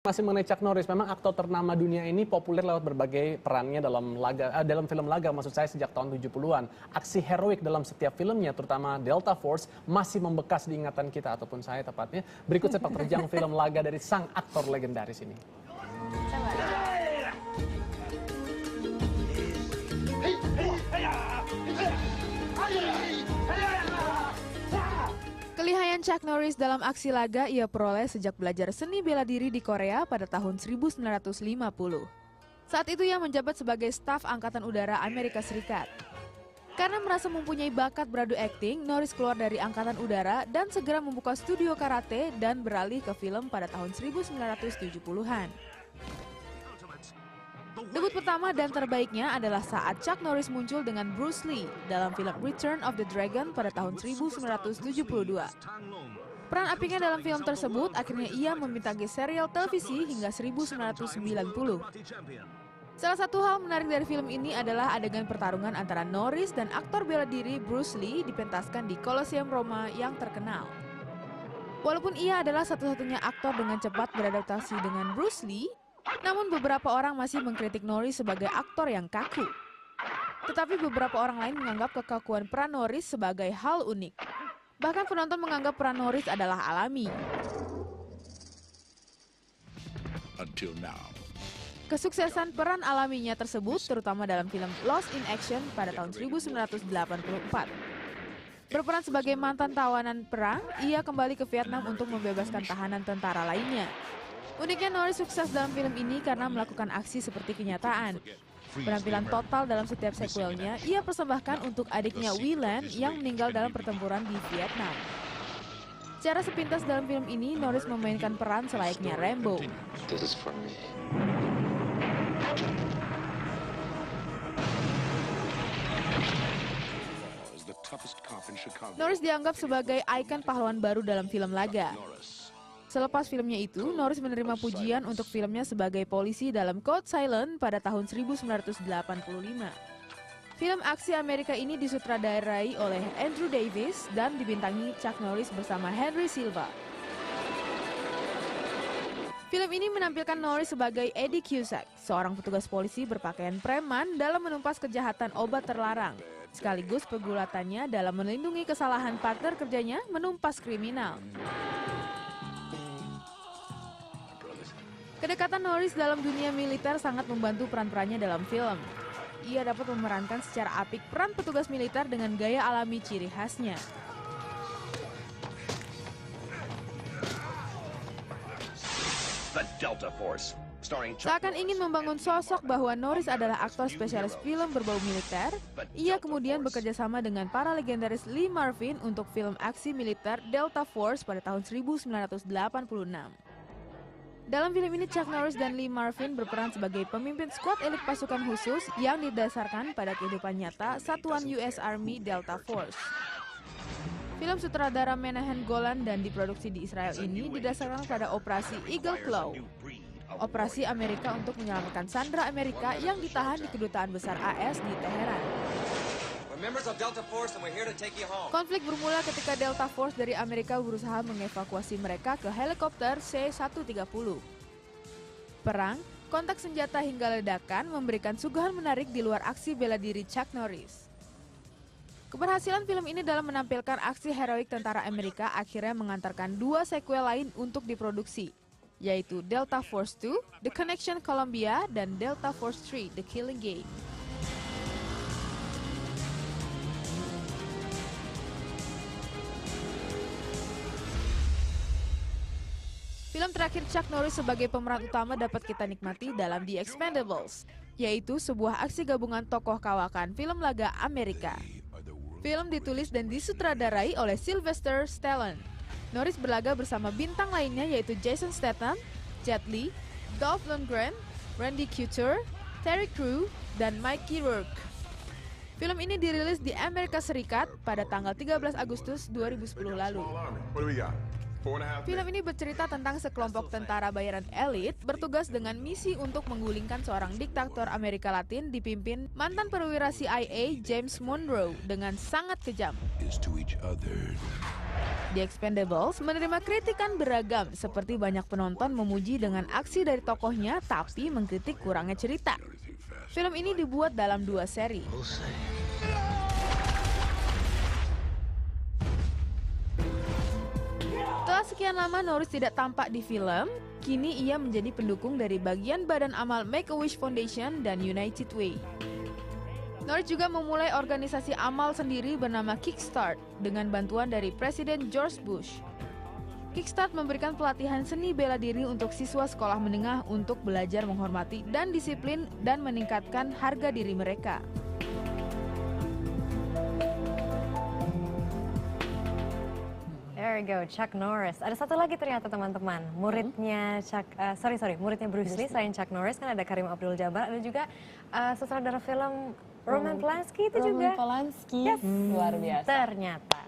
Masih mengenai Chuck Norris, memang aktor ternama dunia ini populer lewat berbagai perannya dalam film laga, maksud saya sejak tahun 70-an. Aksi heroik dalam setiap filmnya, terutama Delta Force, masih membekas di ingatan kita, ataupun saya tepatnya. Berikut sepak terjang film laga dari sang aktor legendaris ini. Kelihayan Chuck Norris dalam aksi laga ia peroleh sejak belajar seni bela diri di Korea pada tahun 1950. Saat itu ia menjabat sebagai staf Angkatan Udara Amerika Serikat. Karena merasa mempunyai bakat beradu akting, Norris keluar dari Angkatan Udara dan segera membuka studio karate dan beralih ke film pada tahun 1970-an. Debut pertama dan terbaiknya adalah saat Chuck Norris muncul dengan Bruce Lee dalam film Return of the Dragon pada tahun 1972. Peran apiknya dalam film tersebut akhirnya ia membintangi serial televisi hingga 1990. Salah satu hal menarik dari film ini adalah adegan pertarungan antara Norris dan aktor bela diri Bruce Lee dipentaskan di Colosseum Roma yang terkenal. Walaupun ia adalah satu-satunya aktor dengan cepat beradaptasi dengan Bruce Lee, namun beberapa orang masih mengkritik Norris sebagai aktor yang kaku. Tetapi beberapa orang lain menganggap kekakuan peran Norris sebagai hal unik. Bahkan penonton menganggap peran Norris adalah alami. Until now. Kesuksesan peran alaminya tersebut terutama dalam film Lost in Action pada tahun 1984. Berperan sebagai mantan tawanan perang, ia kembali ke Vietnam untuk membebaskan tahanan tentara lainnya. Uniknya Norris sukses dalam film ini karena melakukan aksi seperti kenyataan. Penampilan total dalam setiap sequelnya ia persembahkan untuk adiknya Wei Lan yang meninggal dalam pertempuran di Vietnam. Secara sepintas dalam film ini, Norris memainkan peran selayaknya Rambo. Norris dianggap sebagai ikon pahlawan baru dalam film laga. Selepas filmnya itu, Norris menerima pujian untuk filmnya sebagai polisi dalam Code Silent pada tahun 1985. Film aksi Amerika ini disutradarai oleh Andrew Davis dan dibintangi Chuck Norris bersama Henry Silva. Film ini menampilkan Norris sebagai Eddie Cusack, seorang petugas polisi berpakaian preman dalam menumpas kejahatan obat terlarang, sekaligus pergulatannya dalam melindungi kesalahan partner kerjanya menumpas kriminal. Kedekatan Norris dalam dunia militer sangat membantu peran-perannya dalam film. Ia dapat memerankan secara apik peran petugas militer dengan gaya alami ciri khasnya. The Delta Force, starring Seakan ingin membangun sosok bahwa Norris adalah aktor spesialis film berbau militer, ia kemudian bekerja sama dengan para legendaris Lee Marvin untuk film aksi militer Delta Force pada tahun 1986. Dalam film ini, Chuck Norris dan Lee Marvin berperan sebagai pemimpin skuad elit pasukan khusus yang didasarkan pada kehidupan nyata Satuan US Army Delta Force. Film sutradara Menahem Golan dan diproduksi di Israel ini didasarkan pada Operasi Eagle Claw, operasi Amerika untuk menyelamatkan sandera Amerika yang ditahan di Kedutaan Besar AS di Teheran. Konflik bermula ketika Delta Force dari Amerika berusaha mengevakuasi mereka ke helikopter C-130. Perang, kontak senjata hingga ledakan memberikan suguhan menarik di luar aksi bela diri Chuck Norris. Keberhasilan film ini dalam menampilkan aksi heroik tentara Amerika akhirnya mengantarkan dua sequel lain untuk diproduksi, yaitu Delta Force 2, The Connection Columbia, dan Delta Force 3, The Killing Game. Film terakhir Chuck Norris sebagai pemeran utama dapat kita nikmati dalam The Expendables, yaitu sebuah aksi gabungan tokoh kawakan film laga Amerika. Film ditulis dan disutradarai oleh Sylvester Stallone. Norris berlaga bersama bintang lainnya yaitu Jason Statham, Jet Li, Dolph Lundgren, Randy Couture, Terry Crews, dan Mickey Rourke. Film ini dirilis di Amerika Serikat pada tanggal 13 Agustus 2010 lalu. Film ini bercerita tentang sekelompok tentara bayaran elit bertugas dengan misi untuk menggulingkan seorang diktator Amerika Latin dipimpin mantan perwira CIA James Monroe dengan sangat kejam. The Expendables menerima kritikan beragam, seperti banyak penonton memuji dengan aksi dari tokohnya tapi mengkritik kurangnya cerita. Film ini dibuat dalam 2 seri. Setelah sekian lama Norris tidak tampak di film, kini ia menjadi pendukung dari bagian badan amal Make-A-Wish Foundation dan United Way. Norris juga memulai organisasi amal sendiri bernama Kickstart dengan bantuan dari Presiden George Bush. Kickstart memberikan pelatihan seni bela diri untuk siswa sekolah menengah untuk belajar menghormati dan disiplin dan meningkatkan harga diri mereka. There we go, Chuck Norris. Ada satu lagi ternyata teman-teman, muridnya muridnya Bruce Lee. Selain Chuck Norris kan ada Kareem Abdul-Jabbar, ada juga sutradara film Roman Polanski itu juga. Roman Polanski, Yes. luar biasa. Ternyata.